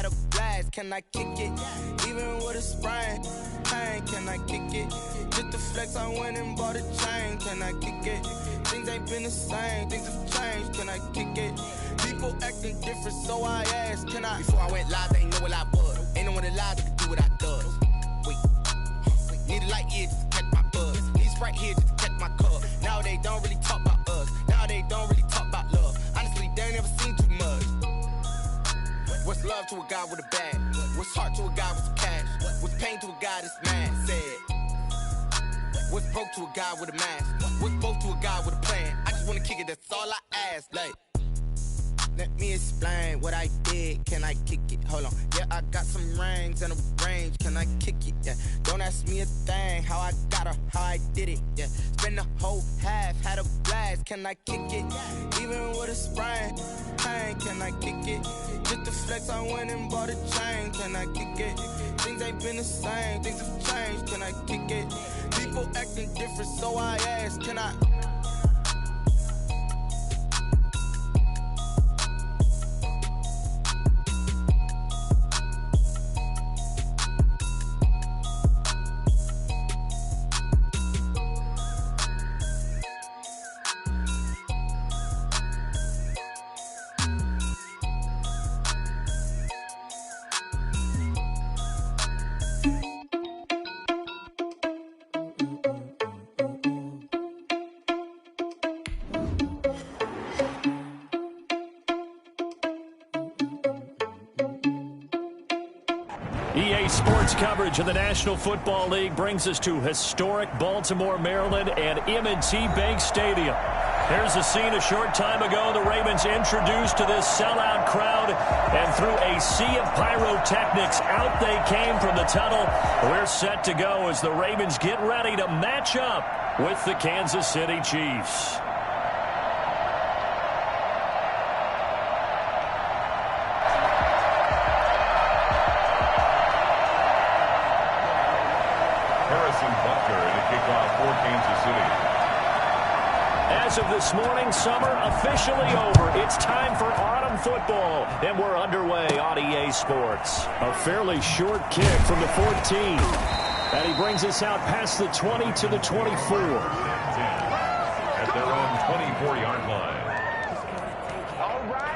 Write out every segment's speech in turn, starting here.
had a blast. Can I kick it? Even with a sprain, pain, can I kick it? Just the flex, I went and bought a chain. Can I kick it? Things ain't been the same, things have changed. Can I kick it? People acting different, so I asked, can I? Before I went live, they ain't know what I was. Ain't no one alive that could do what I does. Wait, need a light here just to catch my buzz. Need Sprite here just to catch my cup. Now they don't really talk about us. Now they don't really talk about love. Honestly, they ain't never seen too much. What's love to a guy with a bag? What's heart to a guy with some cash? What's pain to a guy that's mad? Said. What's broke to a guy with a mask? What's broke to a guy with a plan? I just wanna kick it, that's all I ask. Like, let me explain what I did. Can I kick it? Hold on. Yeah, I got some rings and a range. Can I kick it? Yeah. Don't ask me a thing. How I got her, how I did it. Yeah. Spend the whole half, had a blast. Can I kick it? Even with a sprain, pain. Can I kick it? Just the flex, I went and bought a chain. Can I kick it? Things ain't been the same. Things have changed. Can I kick it? People acting different, so I ask, can I? EA Sports coverage of the National Football League brings us to historic Baltimore, Maryland, and M&T Bank Stadium. Here's a scene a short time ago. The Ravens introduced to this sellout crowd, and through a sea of pyrotechnics, out they came from the tunnel. We're set to go as the Ravens get ready to match up with the Kansas City Chiefs. As of this morning, summer officially over. It's time for autumn football, and we're underway on EA Sports. A fairly short kick from the 14, and he brings us out past the 20 to the 24. At their own 24-yard line. All right.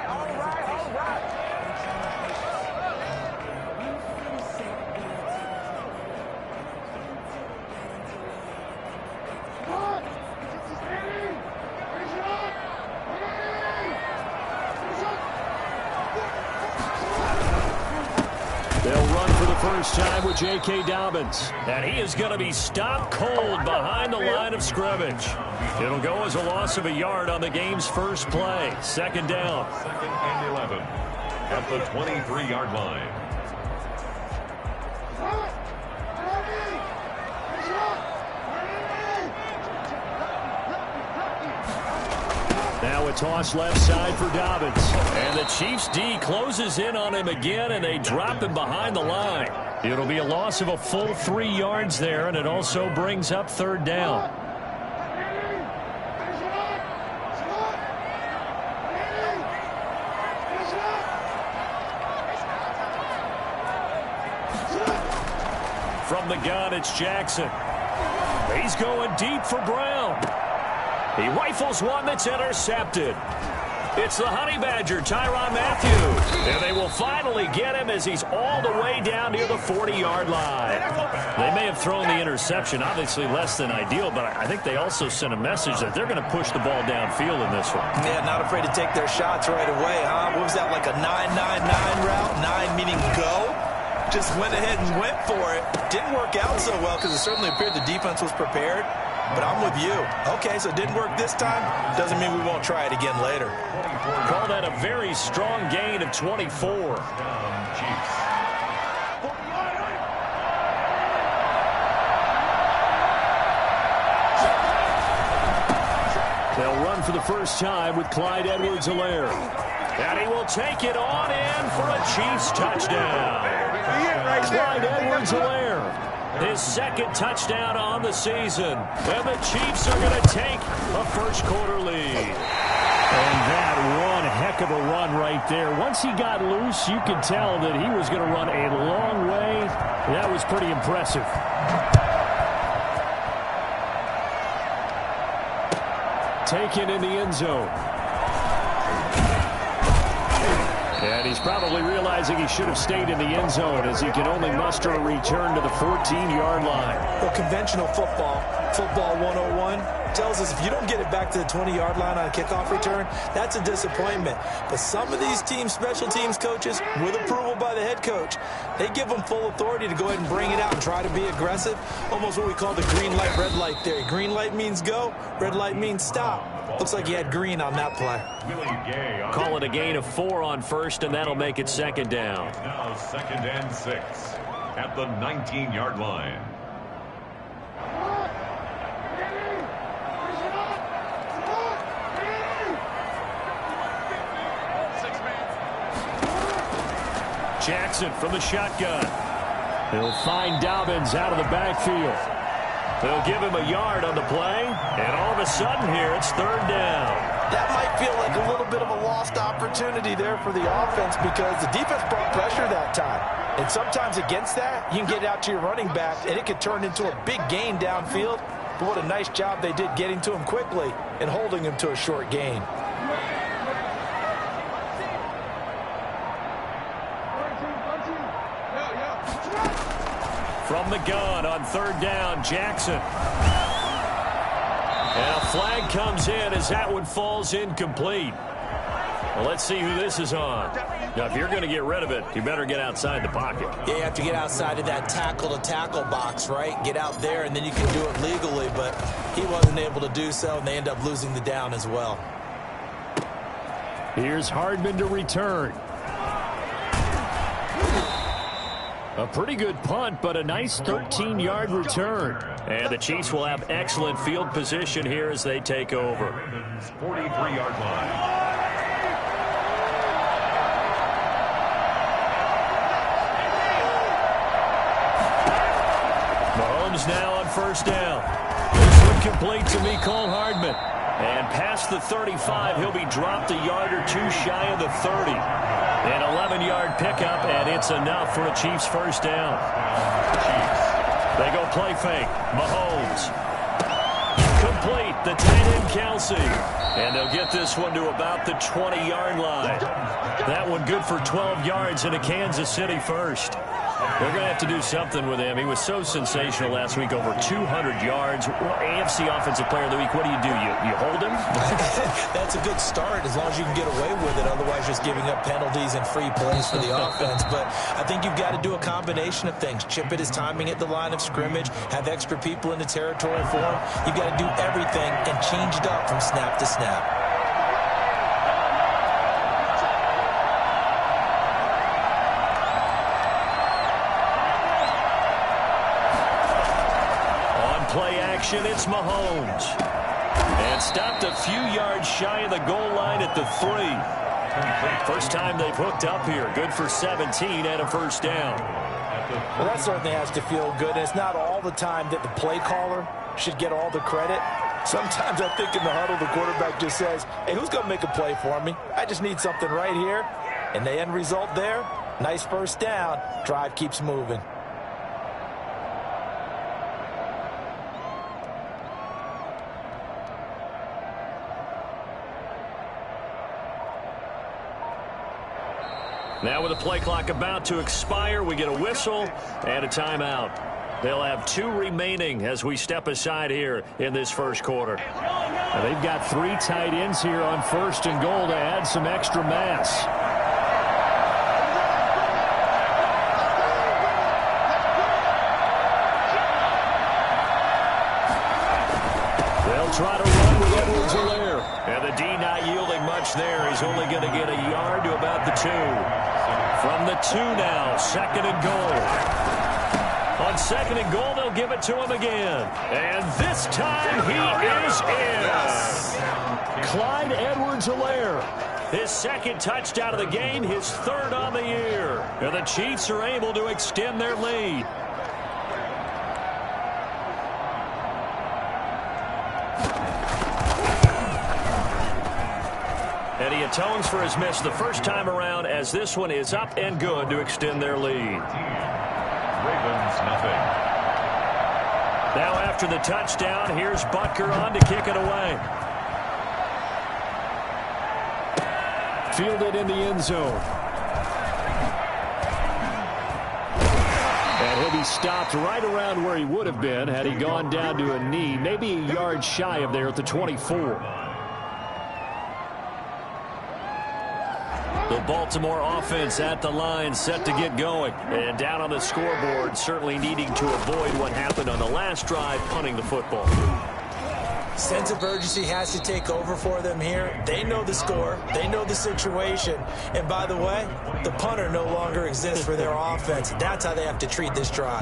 They'll run for the first time with J.K. Dobbins. And he is going to be stopped cold behind the line of scrimmage. It'll go as a loss of a yard on the game's first play. Second down. 2nd and 11 at the 23-yard line. Now a toss left side for Dobbins. And the Chiefs D closes in on him again, and they drop him behind the line. It'll be a loss of a full 3 yards there, and it also brings up third down. From the gun, it's Jackson. He's going deep for Brown. He rifles one that's intercepted. It's the Honey Badger, Tyrann Mathieu. And they will finally get him as he's all the way down near the 40-yard line. They may have thrown the interception, obviously less than ideal, but I think they also sent a message that they're going to push the ball downfield in this one. Yeah, not afraid to take their shots right away, huh? What was that, like a 9-9-9 route? 9 meaning go? Just went ahead and went for it. Didn't work out so well because it certainly appeared the defense was prepared. But I'm with you. Okay, so it didn't work this time. Doesn't mean we won't try it again later. Call that a very strong gain of 24. They'll run for the first time with Clyde Edwards-Helaire. And he will take it on in for a Chiefs touchdown. Clyde Edwards-Helaire. His second touchdown on the season. And the Chiefs are going to take a first quarter lead. And that one heck of a run right there. Once he got loose, you could tell that he was going to run a long way. That was pretty impressive. Taken in the end zone. And he's probably realizing he should have stayed in the end zone as he can only muster a return to the 14-yard line. Well, conventional football 101, tells us if you don't get it back to the 20-yard line on a kickoff return, that's a disappointment. But some of these teams, special teams coaches, with approval by the head coach, they give them full authority to go ahead and bring it out and try to be aggressive. Almost what we call the green light, red light theory. Green light means go, red light means stop. Looks like he had green on that play. Call it a gain of 4 on first, and that'll make it second down. Now 2nd and 6 at the 19-yard line. Jackson from the shotgun. He'll find Dobbins out of the backfield. They'll give him a yard on the play, and all of a sudden here it's 3rd down. That might feel like a little bit of a lost opportunity there for the offense because the defense brought pressure that time. And sometimes against that, you can get out to your running back, and it could turn into a big gain downfield. But what a nice job they did getting to him quickly and holding him to a short gain. From the gun on 3rd down, Jackson. And a flag comes in as that one falls incomplete. Well, let's see who this is on. Now, if you're going to get rid of it, you better get outside the pocket. Yeah, you have to get outside of that tackle-to-tackle box, right? Get out there, and then you can do it legally. But he wasn't able to do so, and they end up losing the down as well. Here's Hardman to return. A pretty good punt, but a nice 13-yard return. And the Chiefs will have excellent field position here as they take over. 43-yard line. Mahomes now on 1st down. This one complete to Mecole Hardman. And past the 35, he'll be dropped a yard or two shy of the 30. An 11-yard pickup, and it's enough for a Chiefs 1st down. They go play fake. Mahomes. Complete. The tight end, Kelsey. And they'll get this one to about the 20-yard line. That one good for 12 yards in a Kansas City 1st. They're going to have to do something with him. He was so sensational last week, over 200 yards. AFC Offensive Player of the Week, what do? You hold him? That's a good start as long as you can get away with it. Otherwise, just giving up penalties and free plays for the offense. But I think you've got to do a combination of things. Chip it his timing at the line of scrimmage, have extra people in the territory for him. You've got to do everything and change it up from snap to snap. Play action, it's Mahomes. And stopped a few yards shy of the goal line at the 3. First time they've hooked up here. Good for 17 and a 1st down. Well, that certainly has to feel good. And it's not all the time that the play caller should get all the credit. Sometimes I think in the huddle, the quarterback just says, hey, who's going to make a play for me? I just need something right here. And the end result there, nice 1st down. Drive keeps moving. Now with the play clock about to expire, we get a whistle and a timeout. They'll have 2 remaining as we step aside here in this 1st quarter. Now they've got 3 tight ends here on 1st and goal to add some extra mass. They'll try to run with Edwards-Helaire. And the D not yielding much there. He's only going to get a yard to about the 2. From the 2 now, 2nd and goal. On 2nd and goal, they'll give it to him again. And this time he is in. Clyde Edwards-Helaire. His 2nd touchdown of the game, his 3rd on the year. And the Chiefs are able to extend their lead. And he atones for his miss the first time around as this one is up and good to extend their lead. Ravens nothing. Now after the touchdown, here's Butker on to kick it away. Fielded in the end zone. And he'll be stopped right around where he would have been had he gone down to a knee, maybe a yard shy of there at the 24. The Baltimore offense at the line, set to get going. And down on the scoreboard, certainly needing to avoid what happened on the last drive, punting the football. Sense of urgency has to take over for them here. They know the score. They know the situation. And by the way, the punter no longer exists for their offense. That's how they have to treat this drive.